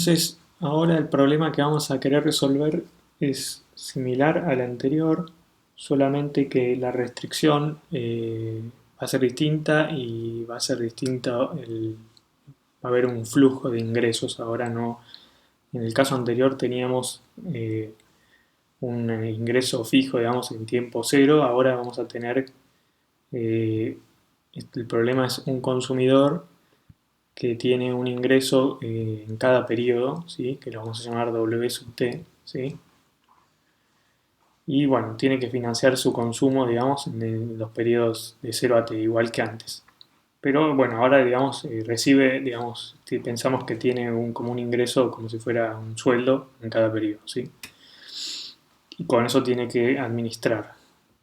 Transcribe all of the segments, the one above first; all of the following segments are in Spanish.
Entonces, ahora el problema que vamos a querer resolver es similar al anterior, solamente que la restricción va a ser distinta y va a ser distinta, va a haber un flujo de ingresos. Ahora no, en el caso anterior teníamos un ingreso fijo, digamos, en tiempo cero. Ahora vamos a tener, eh, el problema es un consumidor que tiene un ingreso en cada periodo, ¿sí? Que lo vamos a llamar W sub T, ¿sí? Y bueno, tiene que financiar su consumo, digamos, en los periodos de 0 a T, igual que antes. Pero bueno, ahora, digamos, recibe, digamos, si pensamos que tiene como un ingreso como si fuera un sueldo en cada periodo, ¿sí? Y con eso tiene que administrar.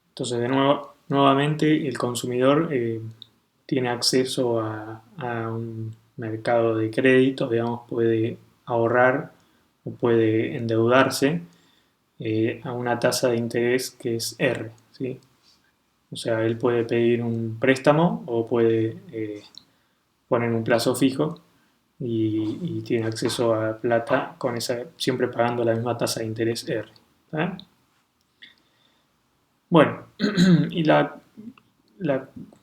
Entonces, de nuevo, nuevamente, el consumidor tiene acceso a un mercado de crédito, digamos, puede ahorrar o puede endeudarse a una tasa de interés que es R, ¿sí? O sea, él puede pedir un préstamo o puede poner un plazo fijo y tiene acceso a plata con esa, siempre pagando la misma tasa de interés R. ¿Tá? Bueno, y la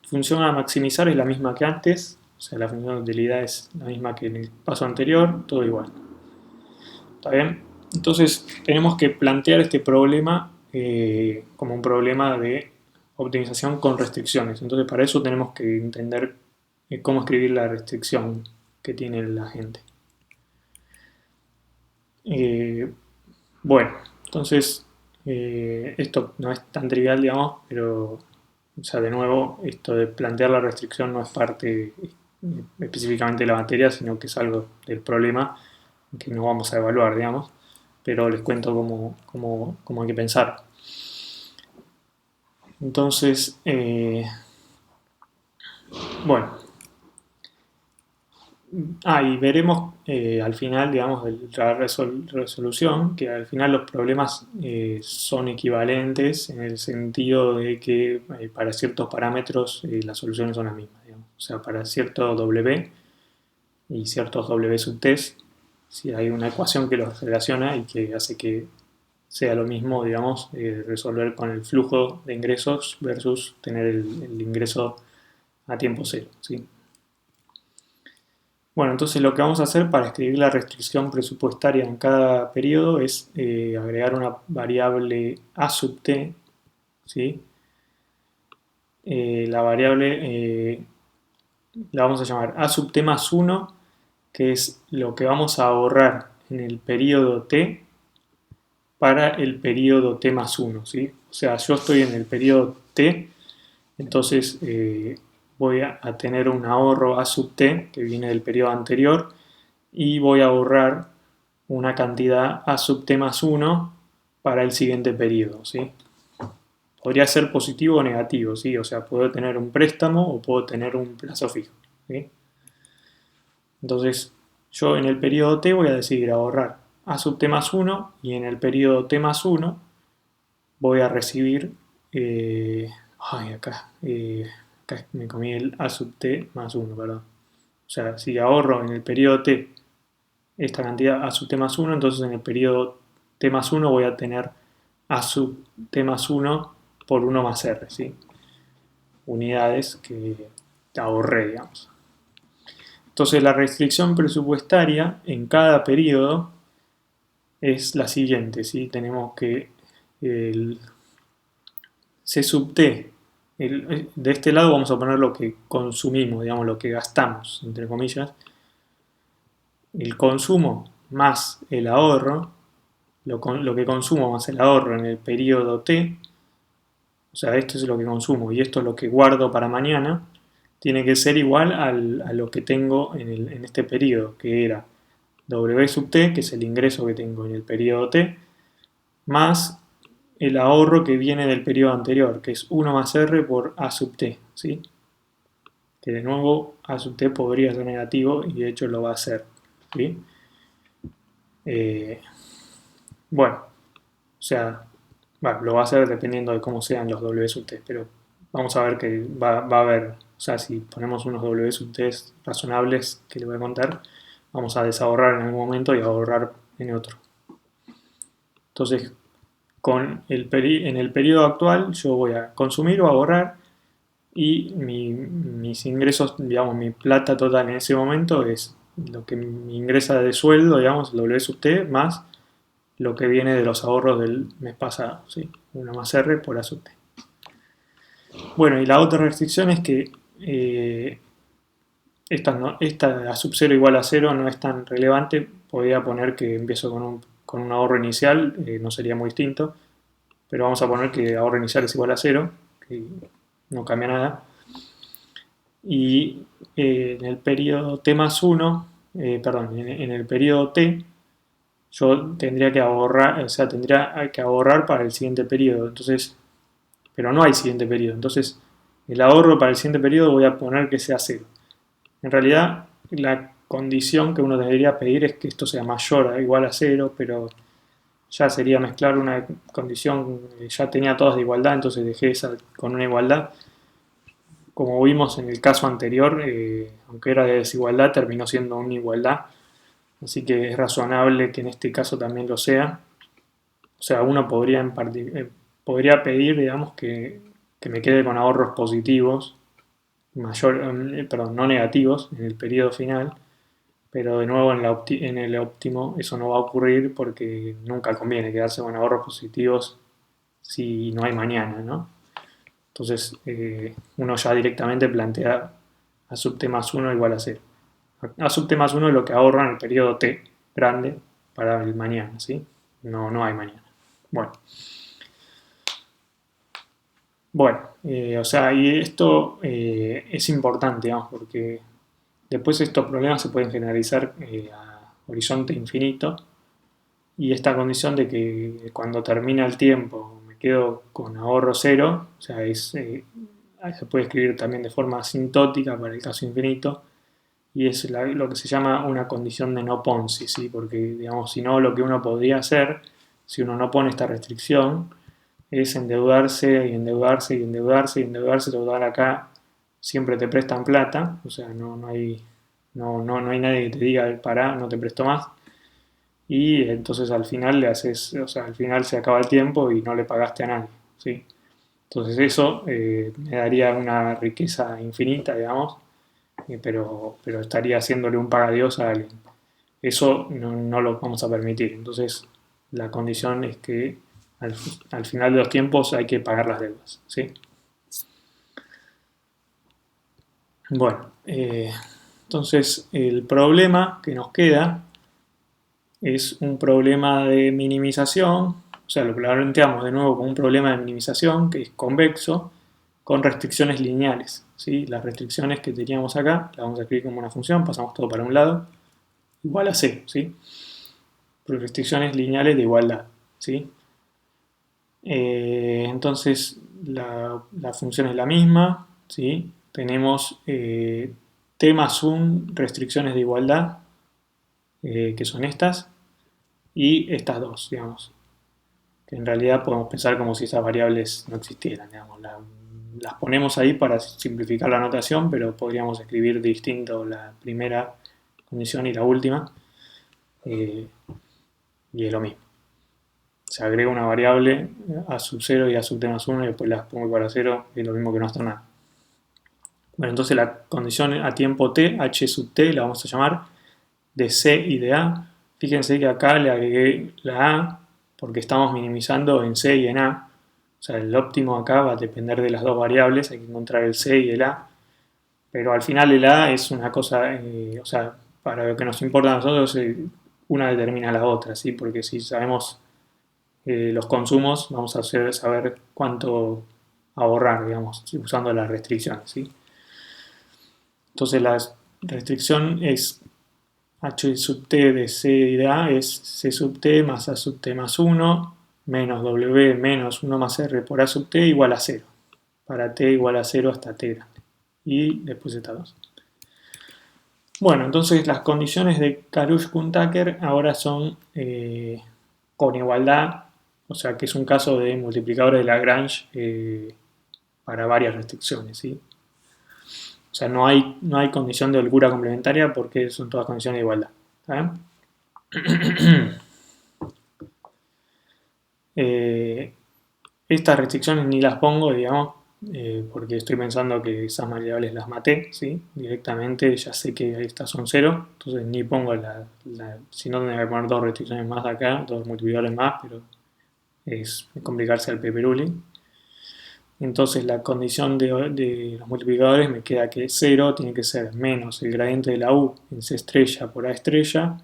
función a maximizar es la misma que antes, o sea, la función de utilidad es la misma que en el paso anterior, todo igual. ¿Está bien? Entonces, tenemos que plantear este problema como un problema de optimización con restricciones. Entonces, para eso tenemos que entender cómo escribir la restricción que tiene la gente. Eh, bueno, entonces, esto no es tan trivial, digamos, pero, o sea, de nuevo, esto de plantear la restricción no es parte específicamente de la materia, sino que es algo del problema que no vamos a evaluar, digamos, pero les cuento cómo hay que pensar. Entonces, bueno, y veremos al final, digamos, de la resolución, que al final los problemas son equivalentes en el sentido de que para ciertos parámetros las soluciones son las mismas, digamos. O sea, para cierto W y ciertos W sub T, si hay una ecuación que los relaciona y que hace que sea lo mismo, digamos, resolver con el flujo de ingresos versus tener el ingreso a tiempo cero, ¿sí? Bueno, entonces lo que vamos a hacer para escribir la restricción presupuestaria en cada periodo es agregar una variable a sub t, ¿sí? La variable la vamos a llamar a sub t más 1, que es lo que vamos a ahorrar en el periodo t para el periodo t más 1, ¿sí? O sea, yo estoy en el periodo t, entonces voy a tener un ahorro a sub t que viene del periodo anterior y voy a ahorrar una cantidad a sub t más 1 para el siguiente periodo, ¿sí? Podría ser positivo o negativo, ¿sí? O sea, puedo tener un préstamo o puedo tener un plazo fijo, ¿sí? Entonces, yo en el periodo t voy a decidir ahorrar a sub t más 1 y en el periodo t más 1 voy a recibir, acá me comí el a sub t más 1, perdón. O sea, si ahorro en el periodo t esta cantidad a sub t más 1, entonces en el periodo t más 1 voy a tener a sub t más 1 por 1 más r, ¿sí? Unidades que ahorré, digamos. Entonces la restricción presupuestaria en cada periodo es la siguiente, ¿sí? Tenemos que el C sub t, de este lado vamos a poner lo que consumimos, digamos, lo que gastamos, entre comillas, el consumo más el ahorro, lo que consumo más el ahorro en el periodo t, o sea, esto es lo que consumo y esto es lo que guardo para mañana, tiene que ser igual a lo que tengo en este periodo, que era W sub t, que es el ingreso que tengo en el periodo t, más el ahorro que viene del periodo anterior, que es 1 más r por a sub t, ¿sí? Que de nuevo a sub t podría ser negativo y de hecho lo va a ser, ¿sí? Eh, bueno, o sea, bueno, lo va a hacer dependiendo de cómo sean los W sub t, pero vamos a ver que va a haber, o sea, si ponemos unos W sub t razonables que le voy a contar, vamos a desahorrar en algún momento y ahorrar en otro. Entonces, en el periodo actual yo voy a consumir o ahorrar y mis ingresos, digamos, mi plata total en ese momento es lo que me ingresa de sueldo, digamos, el W sub T, más lo que viene de los ahorros del mes pasado, ¿sí? 1 más R por A sub T. Bueno, y la otra restricción es que esta A sub 0 igual a 0 no es tan relevante. Podría poner que empiezo con un ahorro inicial, no sería muy distinto, pero vamos a poner que ahorro inicial es igual a 0, que no cambia nada. Y en el periodo T más 1, perdón, en el periodo T, yo tendría que ahorrar, o sea, tendría que ahorrar para el siguiente periodo. Entonces, pero no hay siguiente periodo. Entonces, el ahorro para el siguiente periodo voy a poner que sea 0. En realidad, la condición que uno debería pedir es que esto sea mayor o igual a 0, pero ya sería mezclar una condición, ya tenía todas de igualdad, entonces dejé esa con una igualdad. Como vimos en el caso anterior, aunque era de desigualdad, terminó siendo una igualdad, así que es razonable que en este caso también lo sea. O sea, uno podría pedir, digamos, que me quede con ahorros positivos, perdón, no negativos en el periodo final, pero de nuevo en el óptimo eso no va a ocurrir porque nunca conviene quedarse con ahorros positivos si no hay mañana, ¿no? Entonces uno ya directamente plantea a sub t más 1 igual a 0. A sub t más 1 es lo que ahorra en el periodo t grande para el mañana, ¿sí? No hay mañana. Bueno, o sea, y esto es importante, digamos, porque después estos problemas se pueden generalizar a horizonte infinito y esta condición de que cuando termina el tiempo me quedo con ahorro cero, o sea, se puede escribir también de forma asintótica para el caso infinito y es lo que se llama una condición de no Ponzi, ¿sí? Porque, digamos, si no, lo que uno podría hacer, si uno no pone esta restricción, es endeudarse y endeudarse y endeudarse y endeudarse, total acá siempre te prestan plata, o sea, no hay nadie que te diga, pará, no te presto más, y entonces al final le haces, o sea, al final se acaba el tiempo y no le pagaste a nadie, ¿sí? Entonces eso me daría una riqueza infinita, digamos, pero estaría haciéndole un pagadiós a alguien. Eso no lo vamos a permitir. Entonces la condición es que al final de los tiempos hay que pagar las deudas, ¿sí? Bueno, entonces el problema que nos queda es un problema de minimización, o sea, lo planteamos de nuevo como un problema de minimización que es convexo con restricciones lineales, ¿sí? Las restricciones que teníamos acá las vamos a escribir como una función, pasamos todo para un lado, igual a c, ¿sí? Restricciones lineales de igualdad, ¿sí? Entonces la función es la misma, ¿sí? Tenemos t más 1 restricciones de igualdad, que son estas, y estas dos, digamos, que en realidad podemos pensar como si esas variables no existieran, digamos, las ponemos ahí para simplificar la notación, pero podríamos escribir distinto la primera condición y la última, y es lo mismo. Se agrega una variable a sub 0 y a sub t más 1 y después las pongo igual a 0 y es lo mismo que no está nada. Bueno, entonces la condición a tiempo t, h sub t, la vamos a llamar de c y de a. Fíjense que acá le agregué la a porque estamos minimizando en c y en a. O sea, el óptimo acá va a depender de las dos variables, hay que encontrar el c y el a. Pero al final el a es una cosa, o sea, para lo que nos importa a nosotros, una determina la otra, ¿sí? Porque si sabemos los consumos, vamos a saber cuánto ahorrar, digamos, usando las restricciones, ¿sí? Entonces la restricción es h sub t de c y de a es c sub t más a sub t más 1 menos w menos 1 más r por a sub t igual a 0. Para t igual a 0 hasta t grande. Y después está 2. Bueno, entonces las condiciones de Karush-Kuhn-Tucker ahora son con igualdad, o sea que es un caso de multiplicador de Lagrange para varias restricciones, ¿sí? O sea, no hay condición de holgura complementaria porque son todas condiciones de igualdad. ¿Está bien? Estas restricciones ni las pongo, digamos, porque estoy pensando que esas variables las maté, ¿sí? Directamente ya sé que estas son cero, entonces ni pongo si no tendría que poner dos restricciones más acá, dos multiplicadores más, pero es complicarse al peperuli. Entonces la condición de los multiplicadores me queda que 0 tiene que ser menos el gradiente de la u en c estrella por a estrella,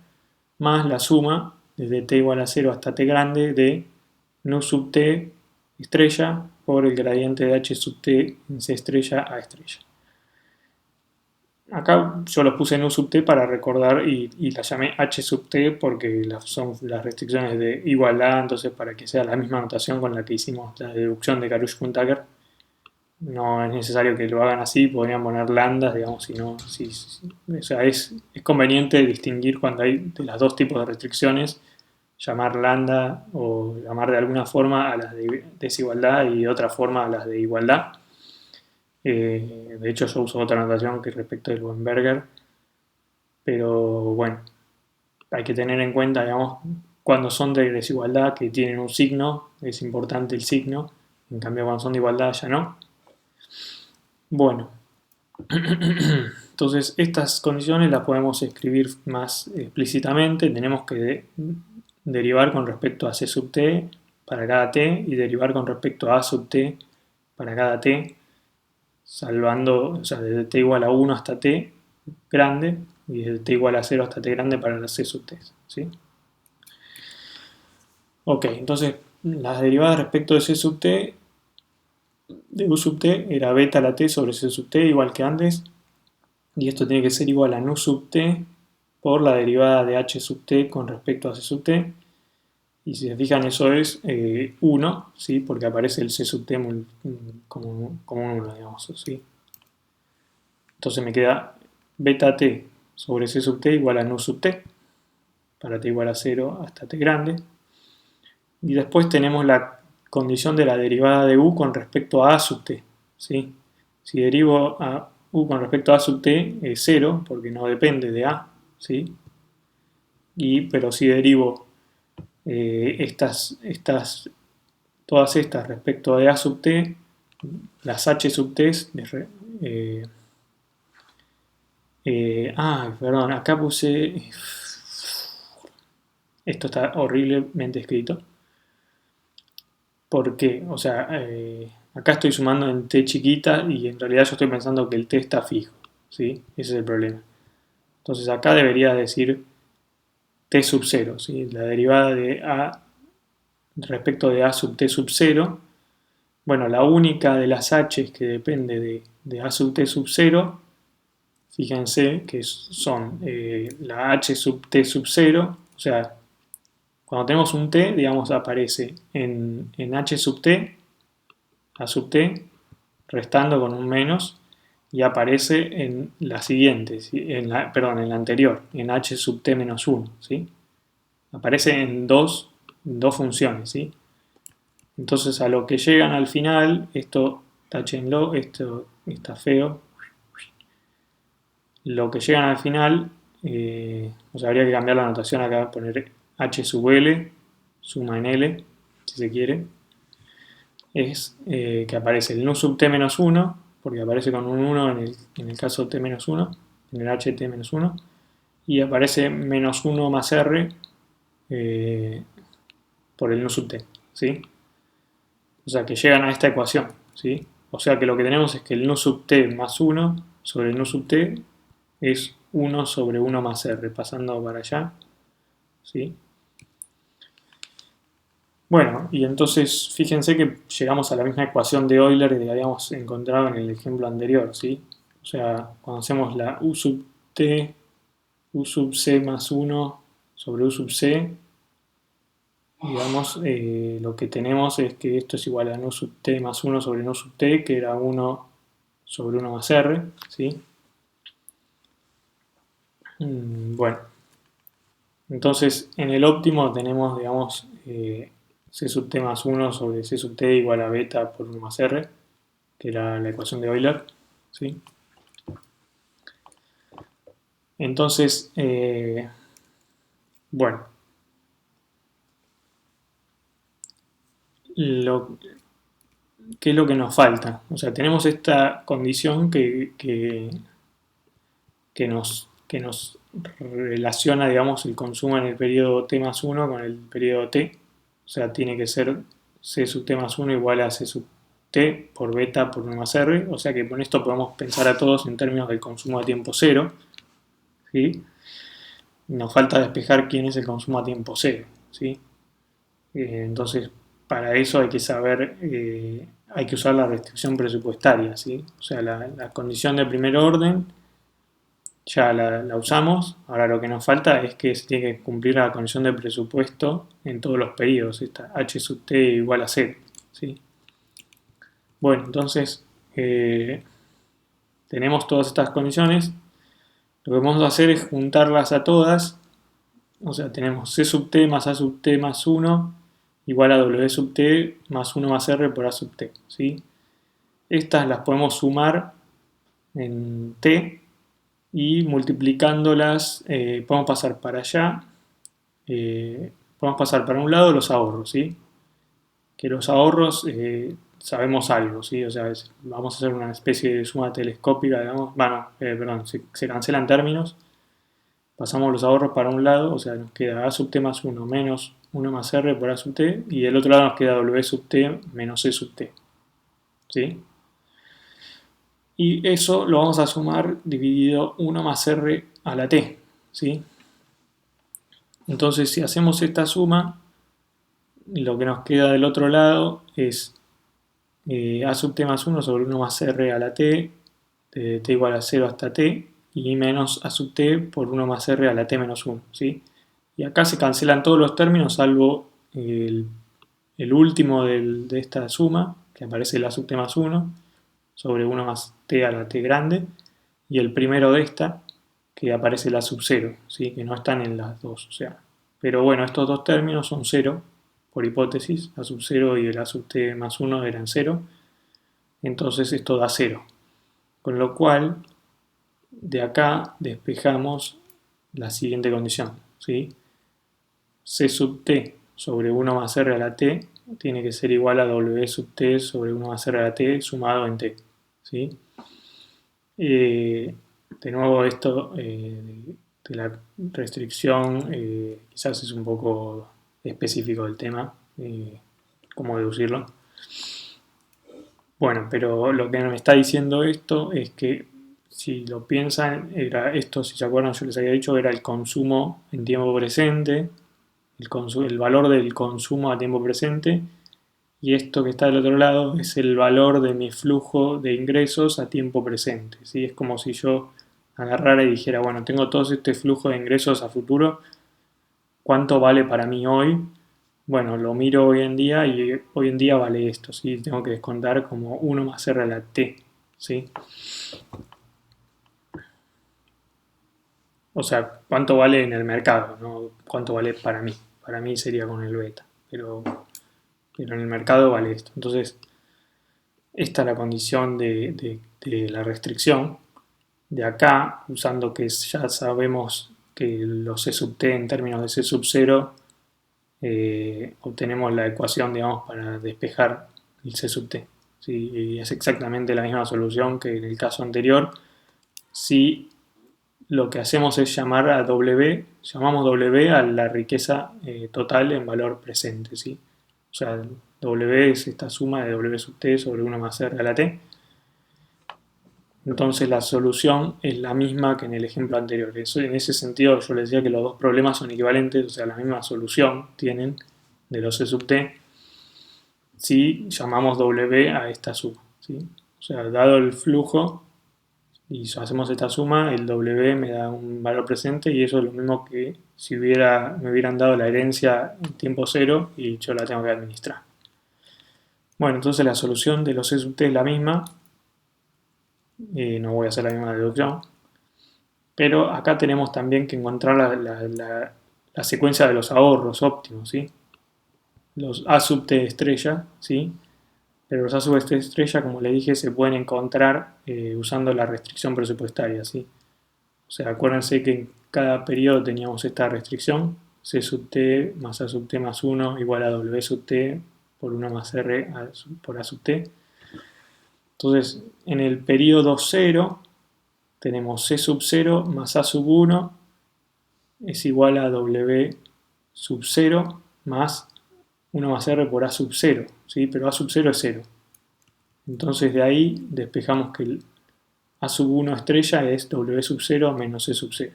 más la suma desde t igual a 0 hasta t grande de nu sub t estrella por el gradiente de h sub t en c estrella a estrella. Acá yo los puse nu sub t para recordar y las llamé h sub t porque son las restricciones de igualdad, entonces para que sea la misma notación con la que hicimos la deducción de Karush-Kuhn-Tucker. No es necesario que lo hagan así, podrían poner lambdas, digamos, si no, o sea, es conveniente distinguir cuando hay de los dos tipos de restricciones, llamar lambda o llamar de alguna forma a las de desigualdad y de otra forma a las de igualdad. De hecho, yo uso otra notación que respecto del Weinberger, pero bueno, hay que tener en cuenta, digamos, cuando son de desigualdad que tienen un signo, es importante el signo, en cambio cuando son de igualdad ya no. Bueno, entonces estas condiciones las podemos escribir más explícitamente. Tenemos que derivar con respecto a c sub t para cada t y derivar con respecto a sub t para cada t, salvando, o sea, desde t igual a 1 hasta t grande y desde t igual a 0 hasta t grande para las c sub t. ¿Sí? Ok, entonces las derivadas respecto de c sub t de u sub t era beta la t sobre c sub t igual que antes. Y esto tiene que ser igual a nu sub t por la derivada de h sub t con respecto a c sub t. Y si se fijan, eso es 1, ¿sí? Porque aparece el c sub t como un 1, digamos. ¿Sí? Entonces me queda beta t sobre c sub t igual a nu sub t, para t igual a 0 hasta t grande. Y después tenemos la condición de la derivada de u con respecto a sub t. ¿Sí? Si derivo a u con respecto a sub t es 0, porque no depende de a. ¿Sí? Pero si derivo todas estas respecto de a sub t, las h sub t, perdón, acá puse, esto está horriblemente escrito, porque, o sea, acá estoy sumando en t chiquita y en realidad yo estoy pensando que el t está fijo, ¿sí? Ese es el problema. Entonces acá debería decir t sub 0, ¿sí? La derivada de a respecto de a sub t sub 0. Bueno, la única de las h que depende de a sub t sub 0, fíjense que son la h sub t sub 0, o sea, cuando tenemos un t, digamos, aparece en h sub t, a sub t, restando con un menos, y aparece en la siguiente, ¿sí? Perdón, en la anterior, en h sub t menos 1, ¿sí? Aparece en dos funciones, ¿sí? Entonces a lo que llegan al final, esto tachenlo, esto está feo, lo que llegan al final, o sea, habría que cambiar la notación acá, poner h sub l, suma en l, si se quiere, es que aparece el nu sub t menos 1, porque aparece con un 1 en el caso t menos 1, en el ht menos 1, y aparece menos 1 más r por el nu sub t, ¿sí? O sea, que llegan a esta ecuación, ¿sí? O sea que lo que tenemos es que el nu sub t más 1 sobre el nu sub t es 1 sobre 1 más r, pasando para allá, ¿sí? Bueno, y entonces fíjense que llegamos a la misma ecuación de Euler que habíamos encontrado en el ejemplo anterior, ¿sí? O sea, cuando hacemos la u sub t, u sub c más 1 sobre u sub c, digamos, lo que tenemos es que esto es igual a nu sub t más 1 sobre nu sub t, que era 1 sobre 1 más r, ¿sí? Bueno, entonces en el óptimo tenemos, digamos, c sub t más 1 sobre c sub t igual a beta por 1 más r, que era la ecuación de Euler, ¿sí? Entonces, Bueno, lo, ¿qué es lo que nos falta? O sea, tenemos esta condición que nos relaciona, digamos, el consumo en el periodo t más uno con el periodo t. O sea, tiene que ser c sub t más uno igual a c sub t por beta por 1 más r. O sea que con esto podemos pensar a todos en términos del consumo a tiempo cero. ¿Sí? Nos falta despejar quién es el consumo a tiempo cero. ¿Sí? Entonces, para eso hay que saber, hay que usar la restricción presupuestaria. ¿Sí? O sea, la condición de primer orden ya la usamos. Ahora lo que nos falta es que se tiene que cumplir la condición de presupuesto en todos los periodos. Esta h sub t igual a 0. ¿Sí? Bueno, entonces tenemos todas estas condiciones. Lo que vamos a hacer es juntarlas a todas. O sea, tenemos c sub t más a sub t más 1 igual a w sub t más 1 más r por a sub t. ¿Sí? Estas las podemos sumar en t y multiplicándolas podemos pasar para allá, podemos pasar para un lado los ahorros, ¿sí? Que los ahorros sabemos algo, ¿sí? O sea, vamos a hacer una especie de suma telescópica, digamos, bueno, perdón, se cancelan términos, pasamos los ahorros para un lado, o sea, nos queda a sub t más 1 menos 1 más r por a sub t, y del otro lado nos queda w sub t menos c sub t, ¿sí? Y eso lo vamos a sumar dividido 1 más r a la t, ¿sí? Entonces, si hacemos esta suma, lo que nos queda del otro lado es a sub t más 1 sobre 1 más r a la t, de t igual a 0 hasta t, y menos a sub t por 1 más r a la t menos 1, ¿sí? Y acá se cancelan todos los términos, salvo el último de esta suma, que aparece el a sub t más 1, sobre 1 más t a la t grande, y el primero de esta, que aparece la sub 0, ¿sí? Que no están en las dos. O sea, pero bueno, estos dos términos son 0, por hipótesis, a sub 0 y el a sub t más 1 eran 0, entonces esto da 0. Con lo cual, de acá despejamos la siguiente condición, ¿sí? C sub t sobre 1 más r a la t tiene que ser igual a w sub t sobre 1 más r a la t sumado en t, ¿sí? De nuevo, esto de la restricción quizás es un poco específico del tema, cómo deducirlo. Bueno, pero lo que me está diciendo esto es que si lo piensan, era esto, si se acuerdan, yo les había dicho, era el consumo en tiempo presente, el valor del consumo a tiempo presente, y esto que está del otro lado es el valor de mi flujo de ingresos a tiempo presente. ¿Sí? Es como si yo agarrara y dijera, bueno, tengo todo este flujo de ingresos a futuro, ¿cuánto vale para mí hoy? Bueno, lo miro hoy en día y hoy en día vale esto, ¿sí? Tengo que descontar como 1 más r a la t, ¿sí? O sea, ¿cuánto vale en el mercado? ¿No? ¿Cuánto vale para mí? Para mí sería con el beta, pero en el mercado vale esto. Entonces, esta es la condición de la restricción. De acá, usando que ya sabemos que los C sub t en términos de C sub 0, obtenemos la ecuación, digamos, para despejar el C sub t. ¿Sí? Y es exactamente la misma solución que en el caso anterior. Si lo que hacemos es llamar a W, llamamos W a la riqueza total en valor presente, ¿sí? O sea, W es esta suma de W sub t sobre 1 más r a la t. Entonces la solución es la misma que en el ejemplo anterior. Eso, en ese sentido yo les decía que los dos problemas son equivalentes, o sea, la misma solución tienen de los C sub t si llamamos W a esta suma, ¿sí? O sea, dado el flujo y hacemos esta suma, el W me da un valor presente y eso es lo mismo que si me hubieran dado la herencia en tiempo cero y yo la tengo que administrar. Bueno, entonces la solución de los C sub t es la misma, no voy a hacer la misma deducción, pero acá tenemos también que encontrar la secuencia de los ahorros óptimos, ¿sí? Los A sub t estrella, ¿sí? Pero los A sub t estrella, como le dije, se pueden encontrar usando la restricción presupuestaria, ¿sí? O sea, acuérdense que en cada periodo teníamos esta restricción, C sub t más A sub t más 1 igual a W sub t por 1 más R por A sub t. Entonces, en el periodo 0 tenemos C sub 0 más A sub 1 es igual a W sub 0 más 1 más R por A sub 0, ¿sí? Pero A sub 0 es 0. Entonces de ahí despejamos que el A sub 1 estrella es W sub 0 menos C sub 0.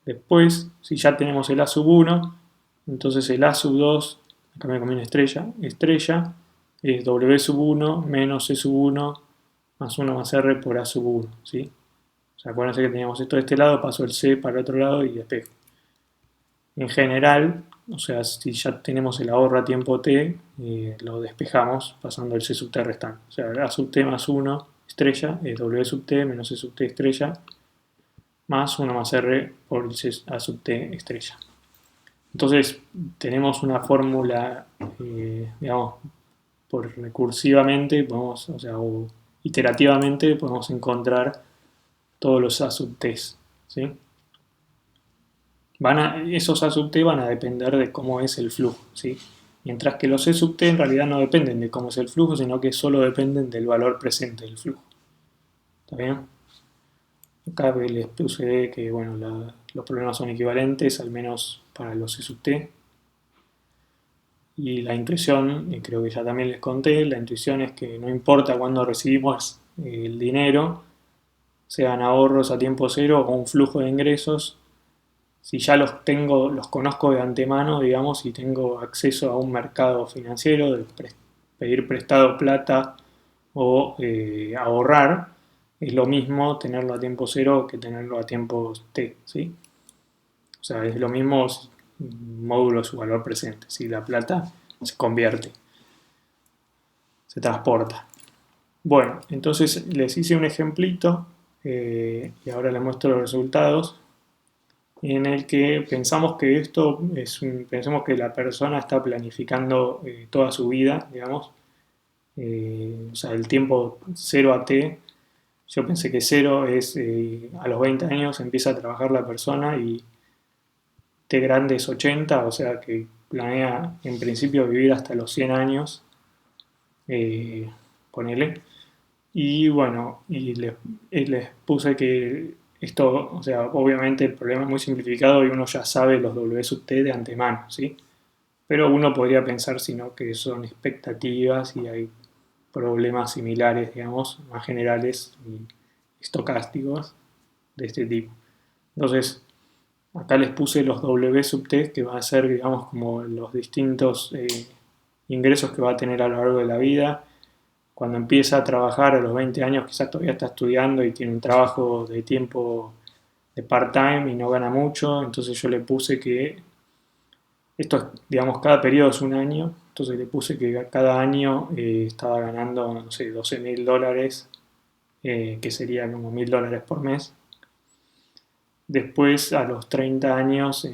Después, si ya tenemos el A sub 1, entonces el A sub 2, acá me conviene estrella es W sub 1 menos C sub 1 más 1 más R por A sub 1, ¿sí? O sea, acuérdense que teníamos esto de este lado, paso el C para el otro lado y despejo. En general, o sea, si ya tenemos el ahorro a tiempo t, lo despejamos pasando el C sub t restante. O sea, A sub t más 1 estrella es W sub t menos C sub t estrella más 1 más R por el A sub t estrella. Entonces, tenemos una fórmula, digamos, por recursivamente, podemos, o sea, o iterativamente podemos encontrar todos los A sub t, ¿sí? Esos A sub t van a depender de cómo es el flujo, ¿sí? Mientras que los E sub t en realidad no dependen de cómo es el flujo, sino que solo dependen del valor presente del flujo. ¿Está bien? Acá les puse que bueno, los problemas son equivalentes, al menos para los E sub t. Y la intuición, y creo que ya también les conté, la intuición es que no importa cuándo recibimos el dinero, sean ahorros a tiempo cero o un flujo de ingresos, si ya los conozco de antemano, digamos, y tengo acceso a un mercado financiero, de pedir prestado plata o ahorrar, es lo mismo tenerlo a tiempo cero que tenerlo a tiempo t, ¿sí? O sea, es lo mismo módulo su valor presente, si la plata se convierte, se transporta. Bueno, entonces les hice un ejemplito y ahora les muestro los resultados en el que pensamos que pensemos que la persona está planificando toda su vida, digamos, o sea, el tiempo 0 a t, yo pensé que 0 es a los 20 años empieza a trabajar la persona y t grande es 80, o sea que planea en principio vivir hasta los 100 años, ponele. Y bueno, les puse que esto, o sea, obviamente el problema es muy simplificado y uno ya sabe los W sub t de antemano, ¿sí? Pero uno podría pensar, sino que son expectativas y hay problemas similares, digamos, más generales y estocásticos de este tipo. Entonces, acá les puse los W sub t, que va a ser, digamos, como los distintos ingresos que va a tener a lo largo de la vida. Cuando empieza a trabajar a los 20 años, quizás todavía está estudiando y tiene un trabajo de tiempo de part-time y no gana mucho, entonces yo le puse que esto, digamos, cada periodo es un año, entonces le puse que cada año estaba ganando, no sé, $12.000, que sería como $1.000 por mes. Después, a los 30 años,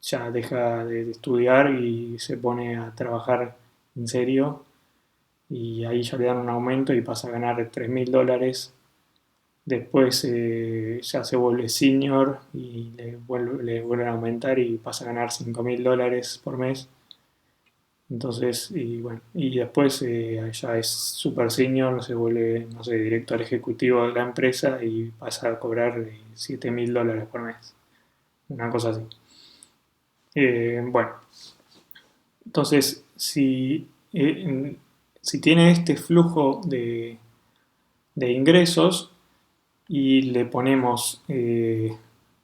ya deja de estudiar y se pone a trabajar en serio y ahí ya le dan un aumento y pasa a ganar $3.000. Después ya se vuelve senior y le vuelven a aumentar y pasa a ganar $5.000 por mes. Entonces, y bueno, y después ya es super senior, se vuelve, no sé, director ejecutivo de la empresa y pasa a cobrar $7.000 por mes. Una cosa así. Bueno, entonces, si tiene este flujo de ingresos y le ponemos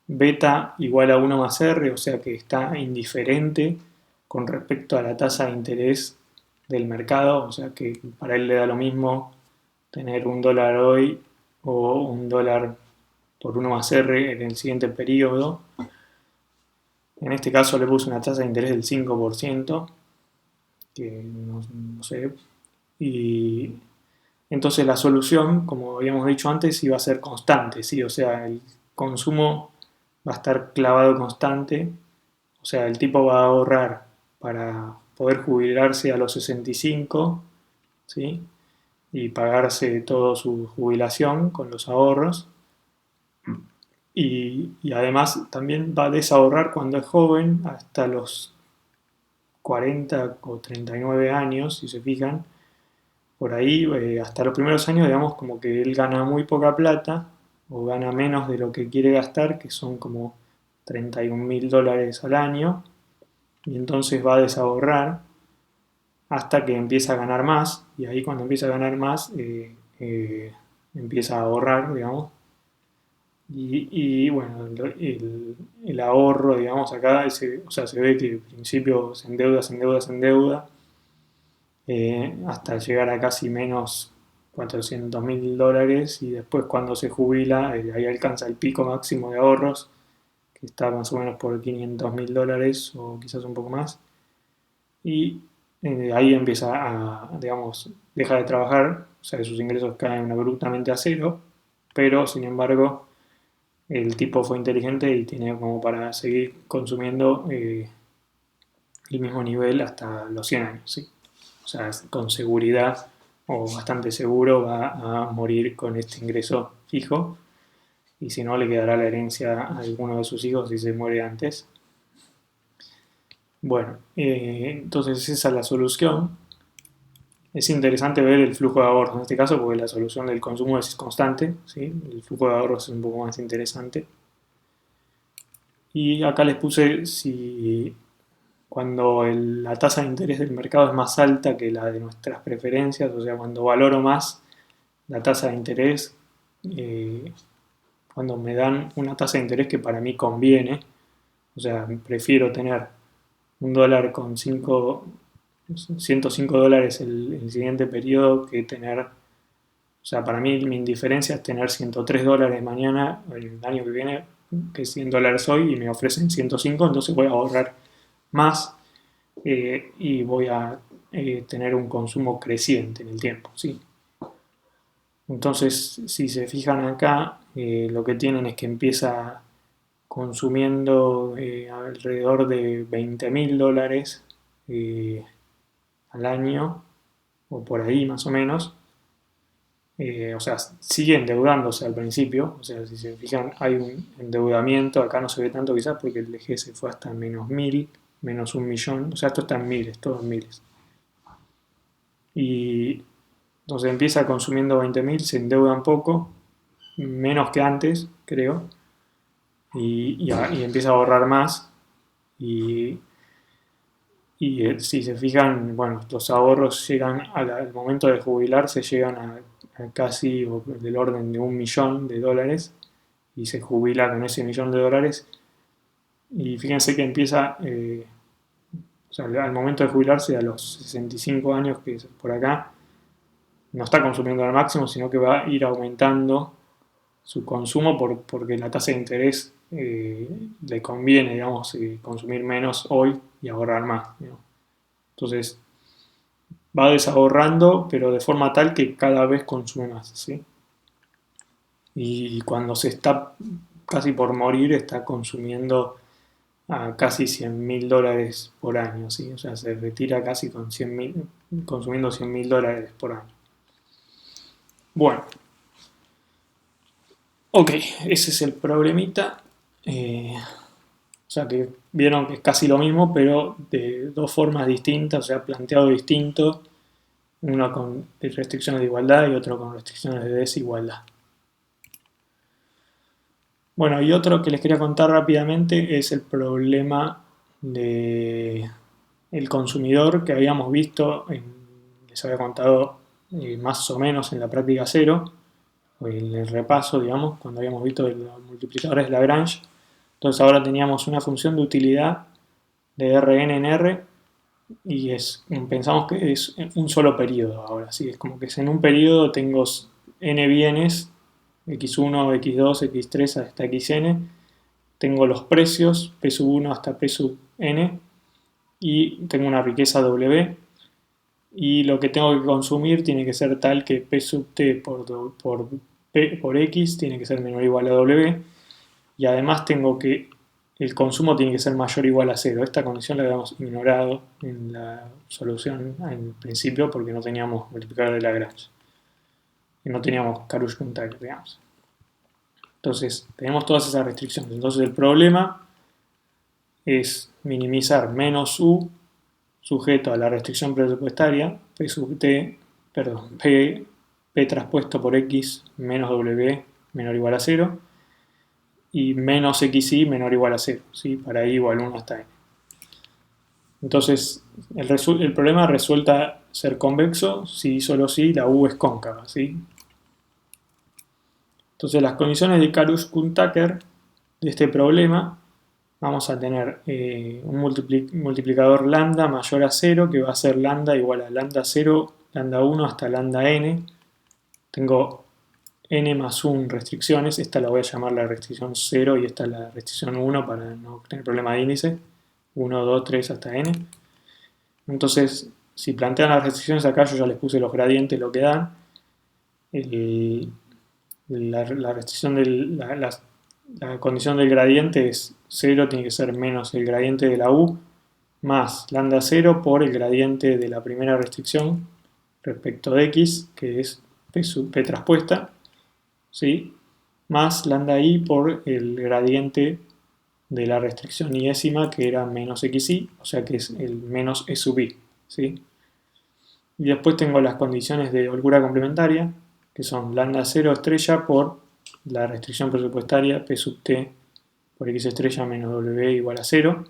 beta igual a 1 más R, o sea que está indiferente con respecto a la tasa de interés del mercado, o sea que para él le da lo mismo tener $1 hoy o $1 por 1 más R en el siguiente periodo. En este caso le puse una tasa de interés del 5%, que no sé, y entonces la solución, como habíamos dicho antes, iba a ser constante, ¿sí? O sea, el consumo va a estar clavado constante, o sea, el tipo va a ahorrar para poder jubilarse a los 65, ¿sí? Y pagarse toda su jubilación con los ahorros. y además también va a desahorrar cuando es joven hasta los 40 o 39 años, si se fijan, por ahí, hasta los primeros años, digamos, como que él gana muy poca plata o gana menos de lo que quiere gastar, que son como 31.000 dólares al año, y entonces va a desahorrar hasta que empieza a ganar más, y ahí cuando empieza a ganar más, empieza a ahorrar, digamos, y bueno, el ahorro, digamos, acá, o sea, se ve que al principio se endeuda, se endeuda, se endeuda, hasta llegar a casi menos 400.000 dólares y después cuando se jubila, ahí alcanza el pico máximo de ahorros, que está más o menos por 500.000 dólares o quizás un poco más, y ahí empieza a, digamos, deja de trabajar, o sea, sus ingresos caen abruptamente a cero, pero sin embargo el tipo fue inteligente y tiene como para seguir consumiendo el mismo nivel hasta los 100 años, ¿sí? O sea, con seguridad o bastante seguro va a morir con este ingreso fijo y si no le quedará la herencia a alguno de sus hijos si se muere antes. Bueno, entonces esa es la solución. Es interesante ver el flujo de ahorros en este caso porque la solución del consumo es constante, ¿sí? El flujo de ahorros es un poco más interesante. Y acá les puse si cuando la tasa de interés del mercado es más alta que la de nuestras preferencias, o sea, cuando valoro más la tasa de interés, eh, cuando me dan una tasa de interés que para mí conviene, o sea, prefiero tener un dólar con 105 dólares el siguiente periodo que tener, o sea, para mí mi indiferencia es tener 103 dólares mañana, el año que viene, que 100 dólares hoy y me ofrecen 105, entonces voy a ahorrar más y voy a tener un consumo creciente en el tiempo, ¿sí? Entonces, si se fijan acá, lo que tienen es que empieza consumiendo alrededor de 20.000 dólares al año, o por ahí más o menos. O sea, sigue endeudándose al principio, o sea, si se fijan, hay un endeudamiento, acá no se ve tanto quizás porque el eje se fue hasta -1.000, menos 1.000.000, o sea, esto está en miles, todo en miles. Y entonces empieza consumiendo 20.000, se endeuda un poco, menos que antes, creo, y empieza a ahorrar más. Y, si se fijan, bueno, los ahorros llegan al momento de jubilarse, llegan a casi del orden de 1.000.000 de dólares y se jubila con ese 1.000.000 de dólares. Y fíjense que empieza, o sea, al momento de jubilarse a los 65 años, que es por acá, no está consumiendo al máximo, sino que va a ir aumentando su consumo porque la tasa de interés le conviene, digamos, consumir menos hoy y ahorrar más, ¿no? Entonces va desahorrando, pero de forma tal que cada vez consume más, ¿sí? Y cuando se está casi por morir, está consumiendo a casi 100.000 dólares por año, ¿sí? O sea, se retira casi con 100.000, consumiendo 100.000 dólares por año. Bueno, ok, ese es el problemita. O sea que vieron que es casi lo mismo, pero de dos formas distintas, o sea, planteado distinto, uno con restricciones de igualdad y otro con restricciones de desigualdad. Bueno, y otro que les quería contar rápidamente es el problema de el consumidor que habíamos visto, les había contado más o menos en la práctica cero, o en el repaso, digamos, cuando habíamos visto los multiplicadores de Lagrange. Entonces ahora teníamos una función de utilidad de Rn en R y pensamos que es un solo periodo ahora, ¿sí? Es como que en un periodo tengo n bienes, x1, x2, x3 hasta xn, tengo los precios, p sub 1 hasta p sub n, y tengo una riqueza W, y lo que tengo que consumir tiene que ser tal que p sub t por x tiene que ser menor o igual a W, y además tengo que el consumo tiene que ser mayor o igual a cero. Esta condición la habíamos ignorado en la solución en principio porque no teníamos multiplicador de Lagrange. Y no teníamos Karush-Kuntagl, digamos. Entonces, tenemos todas esas restricciones. Entonces, el problema es minimizar menos u sujeto a la restricción presupuestaria, P sub t, perdón, P traspuesto por X menos W menor o igual a 0, y menos XY menor o igual a 0, ¿sí? Para I igual 1 hasta N. Entonces, el problema resulta ser convexo si solo si la U es cóncava, ¿sí? Entonces, las condiciones de Karush-Kuhn-Tucker de este problema, vamos a tener un multiplicador lambda mayor a 0, que va a ser lambda igual a lambda 0, lambda 1 hasta lambda n. Tengo n más 1 restricciones, esta la voy a llamar la restricción 0 y esta la restricción 1 para no tener problema de índice, 1, 2, 3 hasta n. Entonces, si plantean las restricciones acá, yo ya les puse los gradientes, lo que dan. La restricción la condición del gradiente es 0, tiene que ser menos el gradiente de la U, más lambda 0 por el gradiente de la primera restricción respecto de X, que es P traspuesta, ¿sí? Más lambda I por el gradiente de la restricción iésima, que era menos XI, o sea que es el menos E sub I, ¿sí? Y después tengo las condiciones de holgura complementaria, que son lambda 0 estrella por la restricción presupuestaria P sub t por X estrella menos W igual a 0,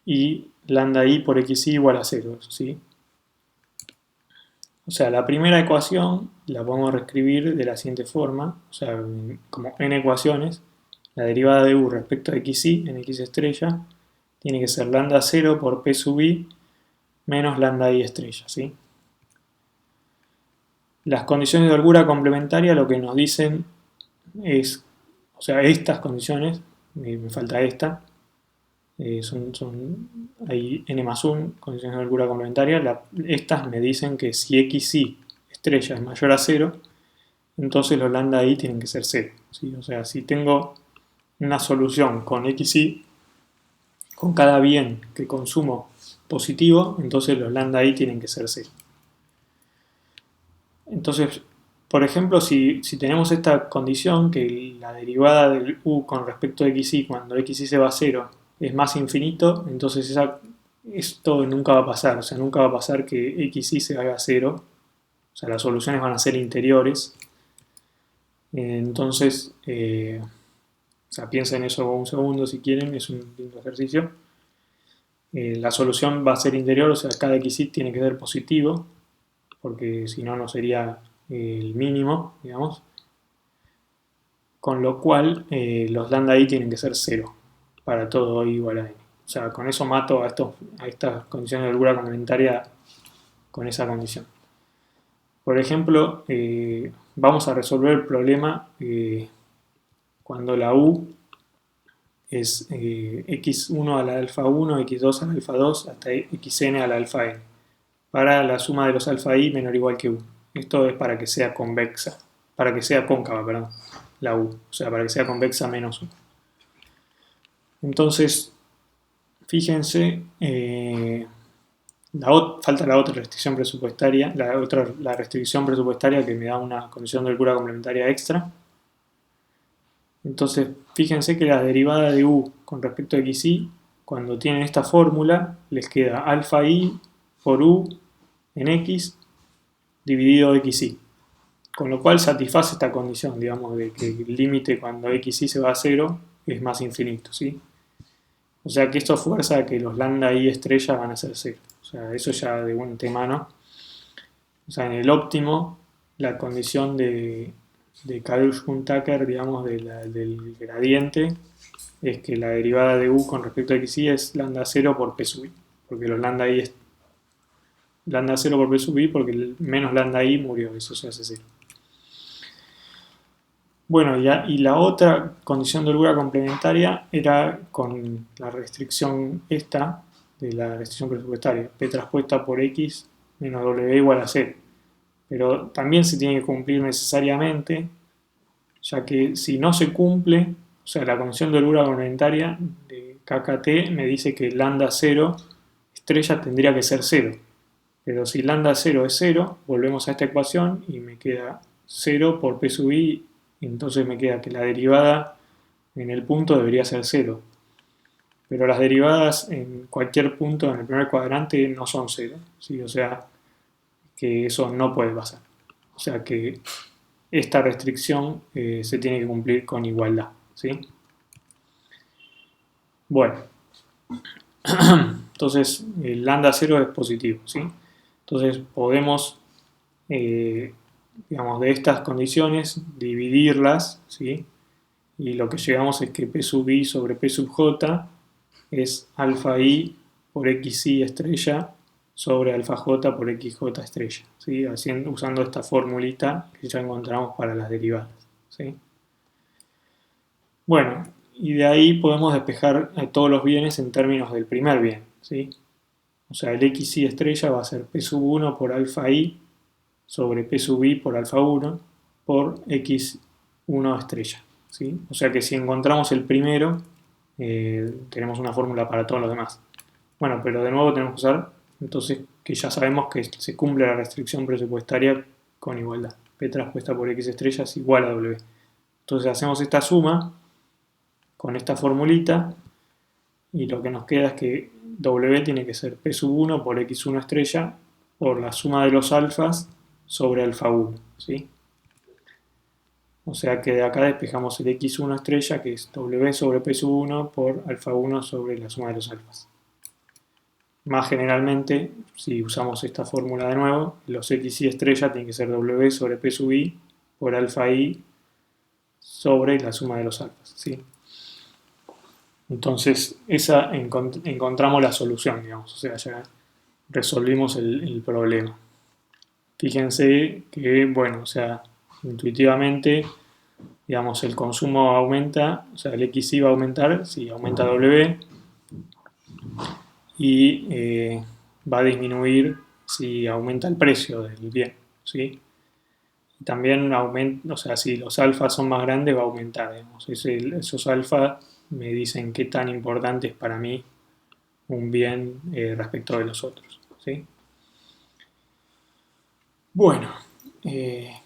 y lambda I por XI igual a 0, ¿sí? O sea, la primera ecuación la podemos reescribir de la siguiente forma, o sea, como n ecuaciones, la derivada de u respecto a xi en x estrella tiene que ser lambda 0 por p sub i menos lambda i estrella, ¿sí? Las condiciones de holgura complementaria lo que nos dicen es, o sea, estas condiciones, me falta esta, hay n más 1, condiciones de holgura complementaria, estas me dicen que si xi estrella es mayor a 0, entonces los lambda i tienen que ser 0, ¿sí? O sea, si tengo una solución con xi, con cada bien que consumo positivo, entonces los lambda i tienen que ser 0. Entonces, por ejemplo, si tenemos esta condición, que la derivada del u con respecto a xi, cuando xi se va a 0, es más infinito, entonces esto nunca va a pasar, o sea, nunca va a pasar que xi se haga 0, o sea, las soluciones van a ser interiores. Entonces, o sea, piensen en eso un segundo si quieren, es un lindo ejercicio. La solución va a ser interior, o sea, cada xi tiene que ser positivo, porque si no, no sería el mínimo, digamos. Con lo cual, los lambda i tienen que ser 0 para todo i igual a n. O sea, con eso mato a estas condiciones de holgura complementaria con esa condición. Por ejemplo, vamos a resolver el problema cuando la u es x1 a la alfa 1, x2 a la alfa 2, hasta xn a la alfa n, para la suma de los alfa i menor o igual que u. Esto es para que sea convexa, para que sea cóncava, perdón, la u, o sea, para que sea convexa menos 1. Entonces, fíjense, falta la otra restricción presupuestaria, la restricción presupuestaria que me da una condición de holgura complementaria extra. Entonces, fíjense que la derivada de u con respecto a xi, cuando tienen esta fórmula, les queda alfa i por u en x dividido xi. Con lo cual satisface esta condición, digamos, de que el límite cuando xi se va a 0 es más infinito, ¿sí? O sea que esto fuerza a que los lambda i estrella van a ser 0. O sea, eso ya de buen antemano. O sea, en el óptimo, la condición de Karush-Kuhn-Tucker, digamos, del gradiente, es que la derivada de u con respecto a xi es lambda 0 por p sub i. Porque los lambda i es lambda 0 por p sub i, porque el menos lambda i murió, eso se hace 0. Bueno, y la otra condición de holgura complementaria era con la restricción esta, de la restricción presupuestaria, P traspuesta por X menos W igual a 0. Pero también se tiene que cumplir necesariamente, ya que si no se cumple, o sea, la condición de holgura complementaria de KKT me dice que lambda 0 estrella tendría que ser 0. Pero si lambda 0 es 0, volvemos a esta ecuación y me queda 0 por P sub i entonces me queda que la derivada en el punto debería ser 0. Pero las derivadas en cualquier punto en el primer cuadrante no son 0, ¿sí? O sea que eso no puede pasar. O sea que esta restricción se tiene que cumplir con igualdad, ¿sí? Bueno, entonces el lambda 0 es positivo, ¿sí? Entonces podemos, digamos, de estas condiciones dividirlas, ¿sí? Y lo que llegamos es que P sub I sobre P sub J es alfa I por XI estrella sobre alfa J por XJ estrella, ¿sí? Usando esta formulita que ya encontramos para las derivadas, ¿sí? Bueno, y de ahí podemos despejar todos los bienes en términos del primer bien, ¿sí? O sea, el XI estrella va a ser P sub 1 por alfa I sobre P sub I por alfa 1 por X1 estrella, ¿sí? O sea que si encontramos el primero, tenemos una fórmula para todos los demás. Bueno, pero de nuevo tenemos que usar, entonces, que ya sabemos que se cumple la restricción presupuestaria con igualdad. P transpuesta por X estrella es igual a W. Entonces hacemos esta suma con esta formulita y lo que nos queda es que W tiene que ser P sub 1 por X1 estrella por la suma de los alfas sobre alfa 1, ¿sí? O sea que de acá despejamos el X1 estrella, que es W sobre P sub 1 por alfa 1 sobre la suma de los alfas. Más generalmente, si usamos esta fórmula de nuevo, los XY estrella tienen que ser W sobre P sub I por alfa I sobre la suma de los alfas, ¿sí? Entonces, encontramos la solución, digamos, o sea, ya resolvimos el problema. Fíjense que, bueno, o sea, intuitivamente, digamos, el consumo aumenta, o sea, el XY va a aumentar si aumenta W y va a disminuir si aumenta el precio del bien, ¿sí? Y también aumenta, o sea, si los alfas son más grandes va a aumentar, digamos. Esos alfas me dicen qué tan importante es para mí un bien respecto de los otros, ¿sí? Bueno,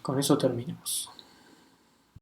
con eso terminamos.